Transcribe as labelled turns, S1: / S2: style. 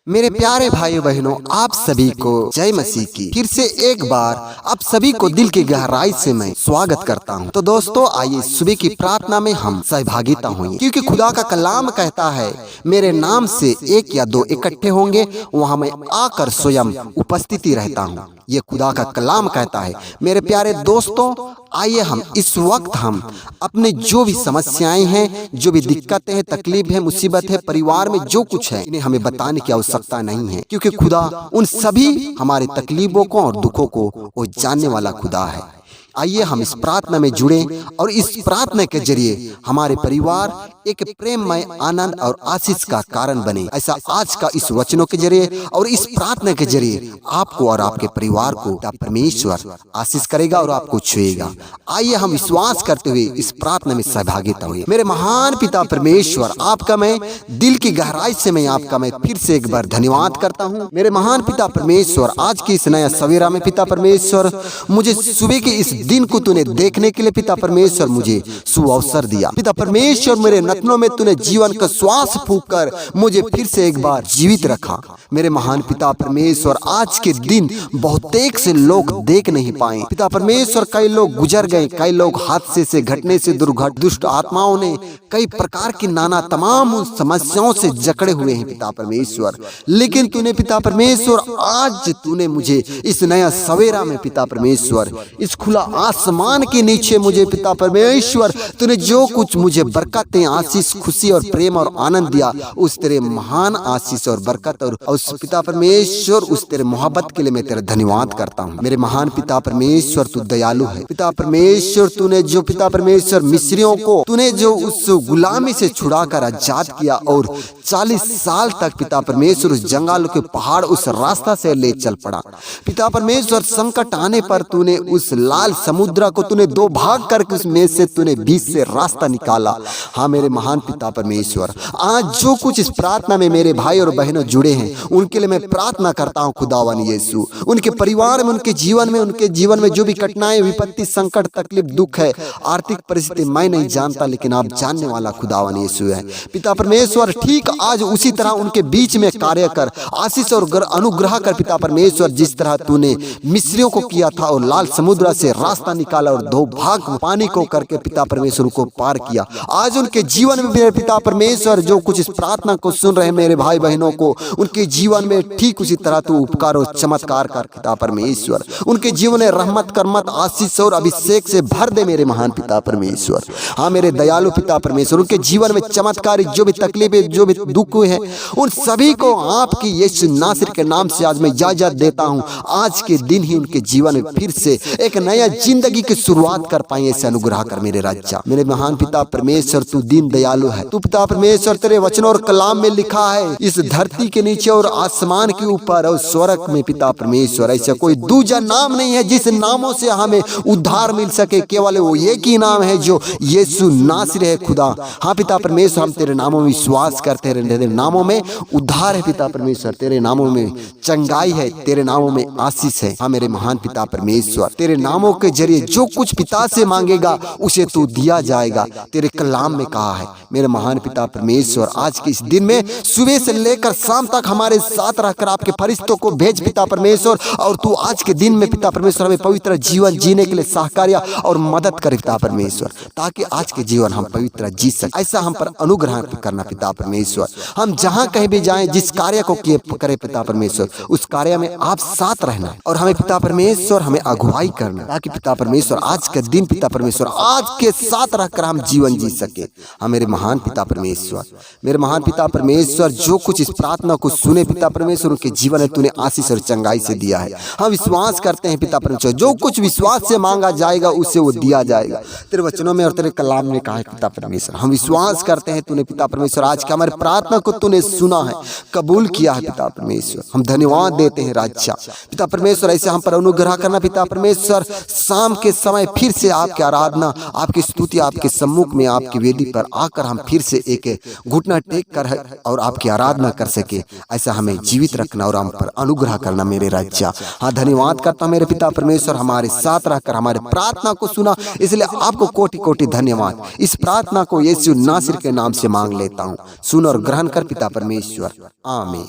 S1: मेरे प्यारे भाई बहनों, आप सभी को जय मसीह की। फिर से एक बार आप सभी को दिल की गहराई से मैं स्वागत करता हूं। तो दोस्तों, आइए सुबह की प्रार्थना में हम सहभागिता होंगे, क्योंकि खुदा का कलाम कहता है, मेरे नाम से एक या दो इकट्ठे होंगे, वहां मैं आकर स्वयं उपस्थिति रहता हूं। ये खुदा का कलाम कहता है। मेरे प्यारे दोस्तों, आइए हम इस वक्त हम अपने जो भी समस्याएं हैं, जो भी दिक्कतें हैं, तकलीफ है, मुसीबत है, परिवार में जो कुछ है, इन्हें हमें बताने की आवश्यकता नहीं है, क्योंकि खुदा उन सभी हमारे तकलीफों को और दुखों को वो जानने वाला खुदा है। आइए हम इस प्रार्थना में जुड़े और इस प्रार्थना के जरिए हमारे परिवार एक प्रेममय आनंद और आशीष का कारण बने। ऐसा आज का इस वचनों के जरिए और इस प्रार्थना के जरिए आपको और आपके परिवार को परमेश्वर आशीष करेगा और आपको छुएगा। आइए हम विश्वास करते हुए इस प्रार्थना में सहभागिता हुए। मेरे महान पिता परमेश्वर, आपका मैं दिल की गहराई से मैं आपका मैं फिर से एक बार धन्यवाद करता हूँ। मेरे महान पिता परमेश्वर, आज की इस नया सवेरा में पिता परमेश्वर, मुझे सुबह के इस दिन को तूने देखने के लिए पिता परमेश्वर मुझे सुअवसर दिया। पिता परमेश्वर, मेरे नथनों में तूने जीवन का श्वास फूंक कर मुझे फिर से एक बार जीवित रखा। मेरे महान पिता परमेश्वर, आज के दिन बहुतेक से लोग देख नहीं पाए पिता परमेश्वर। कई लोग गुजर गए, कई लोग हादसे से, घटने से, दुष्ट आत्माओं ने कई प्रकार की नाना तमाम समस्याओं से जकड़े हुए हैं पिता परमेश्वर। लेकिन तूने पिता परमेश्वर, आज तूने मुझे इस नया सवेरा में पिता परमेश्वर, इस खुला आसमान के नीचे मुझे पिता परमेश्वर, तूने जो कुछ मुझे बरकतें, आशीष, खुशी और प्रेम और आनंद दिया, उस तेरे महान आशीष और बरकत और उस पिता परमेश्वर, उस तेरे मोहब्बत के लिए मैं तेरा धन्यवाद करता हूँ। मेरे महान पिता परमेश्वर, तू दयालु है पिता परमेश्वर। तूने जो पिता परमेश्वर मिस्रियों को तूने जो उस गुलामी से छुड़ाकर आजाद किया और 40 साल तक पिता परमेश्वर उस जंगल के पहाड़ उस रास्ता से ले चल पड़ा पिता परमेश्वर। संकट आने पर तूने उस लाल समुद्र को तूने दो भाग करके उसमें से तूने बीच से रास्ता निकाला। हाँ मेरे महान पिता परमेश्वर, आज जो कुछ इस प्रार्थना में मेरे भाई और बहनों जुड़े हैं, उनके लिए मैं प्रार्थना करता हूँ खुदावन यीशु। उनके परिवार में, उनके जीवन में जो भी कठिनाई, विपत्ति, संकट, तकलीफ, दुख है, आर्थिक परिस्थिति मैं नहीं जानता, लेकिन आप जानने वाला खुदावन यीशु है पिता परमेश्वर। ठीक आज उसी तरह उनके बीच में कार्य कर, आशीष और अनुग्रह कर पिता परमेश्वर। जिस तरह तूने मिस्रियों को किया था और लाल समुद्र से रास्ता निकाला और दो भाग पानी को करके पिता परमेश्वर को पार किया, आज उनके जीवन में मेरे पिता परमेश्वर, जो कुछ इस प्रार्थना को सुन रहे मेरे भाई बहनों को, उनके जीवन में ठीक उसी तरह तू उपकार और चमत्कार कर पिता परमेश्वर। उनके जीवन में रहमत, करमत, आशीष और अभिषेक से भर दे मेरे महान पिता परमेश्वर। हाँ मेरे दयालु पिता परमेश्वर, उनके जीवन में चमत्कारी जो भी तकलीफें, जो भी दुख हुए हैं, उन सभी को आपकी यीशु नासरी के नाम से आज मैं इजाजत देता हूँ। आज के दिन ही उनके जीवन में फिर से एक नया जिंदगी की शुरुआत कर पाए, ऐसे अनुग्रह कर मेरे राजा। मेरे महान पिता परमेश्वर, तू दीन दयालु है। तू पिता परमेश्वर, तेरे वचन और कलाम में लिखा है, इस धरती के नीचे और आसमान के ऊपर और स्वर्ग में पिता परमेश्वर, ऐसा कोई दूसरा नाम नहीं है जिस नामों से हमें उद्धार मिल सके। केवल वो एक ही नाम है जो यीशु नासरी है खुदा। हाँ पिता परमेश्वर, हम तेरे नामों में विश्वास करते हैं। तेरे नामों में उद्धार है पिता परमेश्वर, तेरे नामों में चंगाई है, तेरे नामों में आशीष है। हाँ मेरे महान पिता परमेश्वर, तेरे नामों के जरिए जो कुछ पिता से मांगेगा उसे तू दिया जाएगा, तेरे कलाम में कहा है। मेरे महान पिता परमेश्वर, आज के इस दिन में सुबह से लेकर शाम तक हमारे साथ रहकर आपके फरिश्तों को भेज पिता परमेश्वर, और तू आज के दिन में पिता परमेश्वर हमें पवित्र जीवन जीने के लिए सहकार्य और मदद करे पिता परमेश्वर, ताकि आज के जीवन हम पवित्र जी सके। ऐसा हम पर अनुग्रह करना पिता परमेश्वर। हम जहाँ कहीं भी जाएं, जिस कार्य को करे पिता परमेश्वर, उस कार्य में आप साथ रहना और हमें पिता परमेश्वर हमें अगुवाई करना, ताकि पिता परमेश्वर आज के दिन पिता परमेश्वर आज के साथ रहकर हम जीवन जी सके। हाँ मेरे महान पिता परमेश्वर, मेरे महान पिता परमेश्वर, जो कुछ इस प्रार्थना को सुने पिता परमेश्वर, उनके जीवन में तूने आशीष और चंगाई से दिया है। हम विश्वास करते हैं पिता परमेश्वर, जो कुछ विश्वास से मांगा जाएगा उसे वो दिया जाएगा। तेरे वचनों में और तेरे कलाम में कहा है पिता परमेश्वर। हम विश्वास करते हैं तूने पिता परमेश्वर आज का हमारे प्रार्थना को तूने सुना है, कबूल किया है पिता परमेश्वर। हम धन्यवाद देते हैं राजा पिता परमेश्वर। ऐसे हम पर अनुग्रह करना पिता परमेश्वर। शाम के समय फिर से आपकी आराधना, आपकी स्तुति, आपके सम्मुख में, आपकी वेदी पर आकर हम फिर से एक घुटना टेक कर और आपकी आराधना कर सके, ऐसा हमें जीवित रखना और हम पर अनुग्रह करना मेरे राजा। हाँ धन्यवाद करता मेरे पिता परमेश्वर, हमारे साथ रहकर हमारे प्रार्थना को सुना, इसलिए आपको कोटि कोटि धन्यवाद। इस प्रार्थना को यीशु नासरी के नाम से मांग लेता हूँ, सुन और ग्रहण कर पिता परमेश्वर, आमीन।